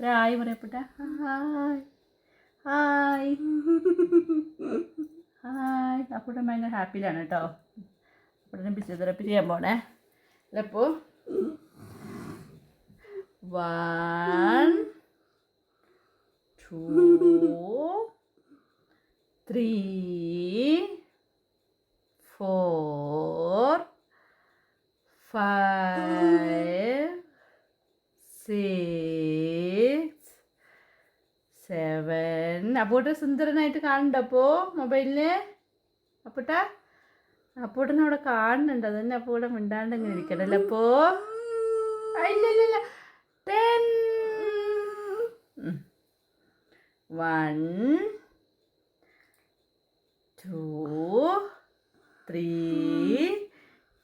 Hi പറയപ്പെട്ട hi hi hi. Apputtan ഭയങ്കര ഹാപ്പിയിലാണ് കേട്ടോ. അപ്പൂട്ടനെ ഫിസിയോതെറാപ്പി ചെയ്യാൻ പോണേ. അല്ലപ്പോൾ 1 2 3 4 5 6 7. അപ്പൂട്ട സുന്ദരനായിട്ട് കാണുന്നുണ്ട് അപ്പോൾ മൊബൈലിൽ. അപ്പൂട്ടനെ അവിടെ കാണുന്നുണ്ട്. അത് തന്നെ അപ്പൂടെ മിണ്ടാണ്ട് ഇങ്ങനെ ഇരിക്കണല്ലോ. അപ്പോൾ ഇല്ല 10. 1 2 3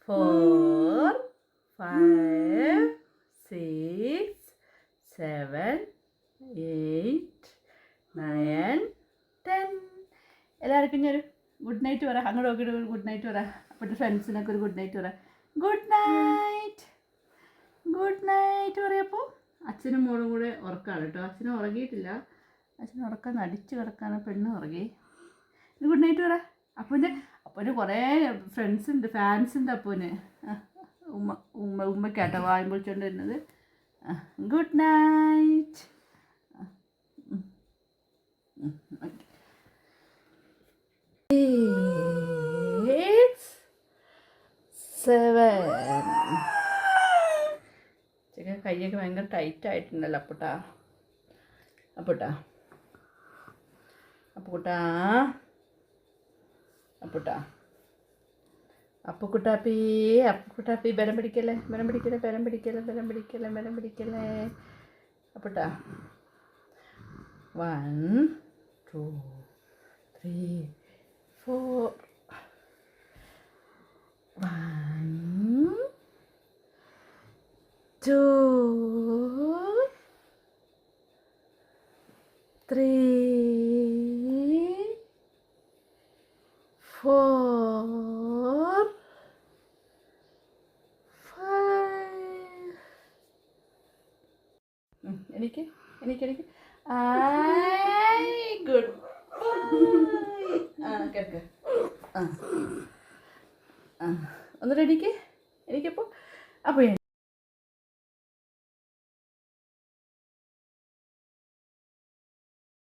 4 5 6 7 8 9 10. എല്ലാവർക്കും ഞാൻ ഒരു ഗുഡ് നൈറ്റ് പറ. അങ്ങോട്ട് നോക്കിയിട്ട് ഒരു ഗുഡ് നൈറ്റ് പറ. അപ്പോഴത്തെ ഫ്രണ്ട്സിനൊക്കെ ഒരു ഗുഡ് നൈറ്റ് പറ. ഗുഡ് നൈറ്റ് പറയപ്പോൾ അച്ഛനും മോളും കൂടെ ഉറക്കാണ് കേട്ടോ. അച്ഛനും ഉറങ്ങിയിട്ടില്ല. അച്ഛൻ ഉറക്കാൻ നടിച്ച് കിടക്കാണ്. പെണ്ണ് ഉറങ്ങി. ഗുഡ് നൈറ്റ് പറ. അപ്പോന് കുറേ ഫ്രണ്ട്സ് ഉണ്ട്, ഫാൻസ് ഉണ്ട് അപ്പോന്. ഉമ്മയ്ക്കാട്ടോ വായും പൊളിച്ചുകൊണ്ട് വരുന്നത്. Good night. 8 7. ചിക്കൻ കൈയൊക്കെ ഭയങ്കര ടൈറ്റ് ആയിട്ടുണ്ടല്ലോ അപ്പൂട്ടാ. അപ്പുക്കുട്ടാപ്പി ബലം പിടിക്കല്ലേ അപ്പൂട്ടാ. 1 2 3 4 1 2 3 4 5. എനിക്ക് ഗുഡ് കേൾക്ക്. ഒന്ന് റെഡിക്ക് എനിക്കപ്പോൾ. അപ്പോൾ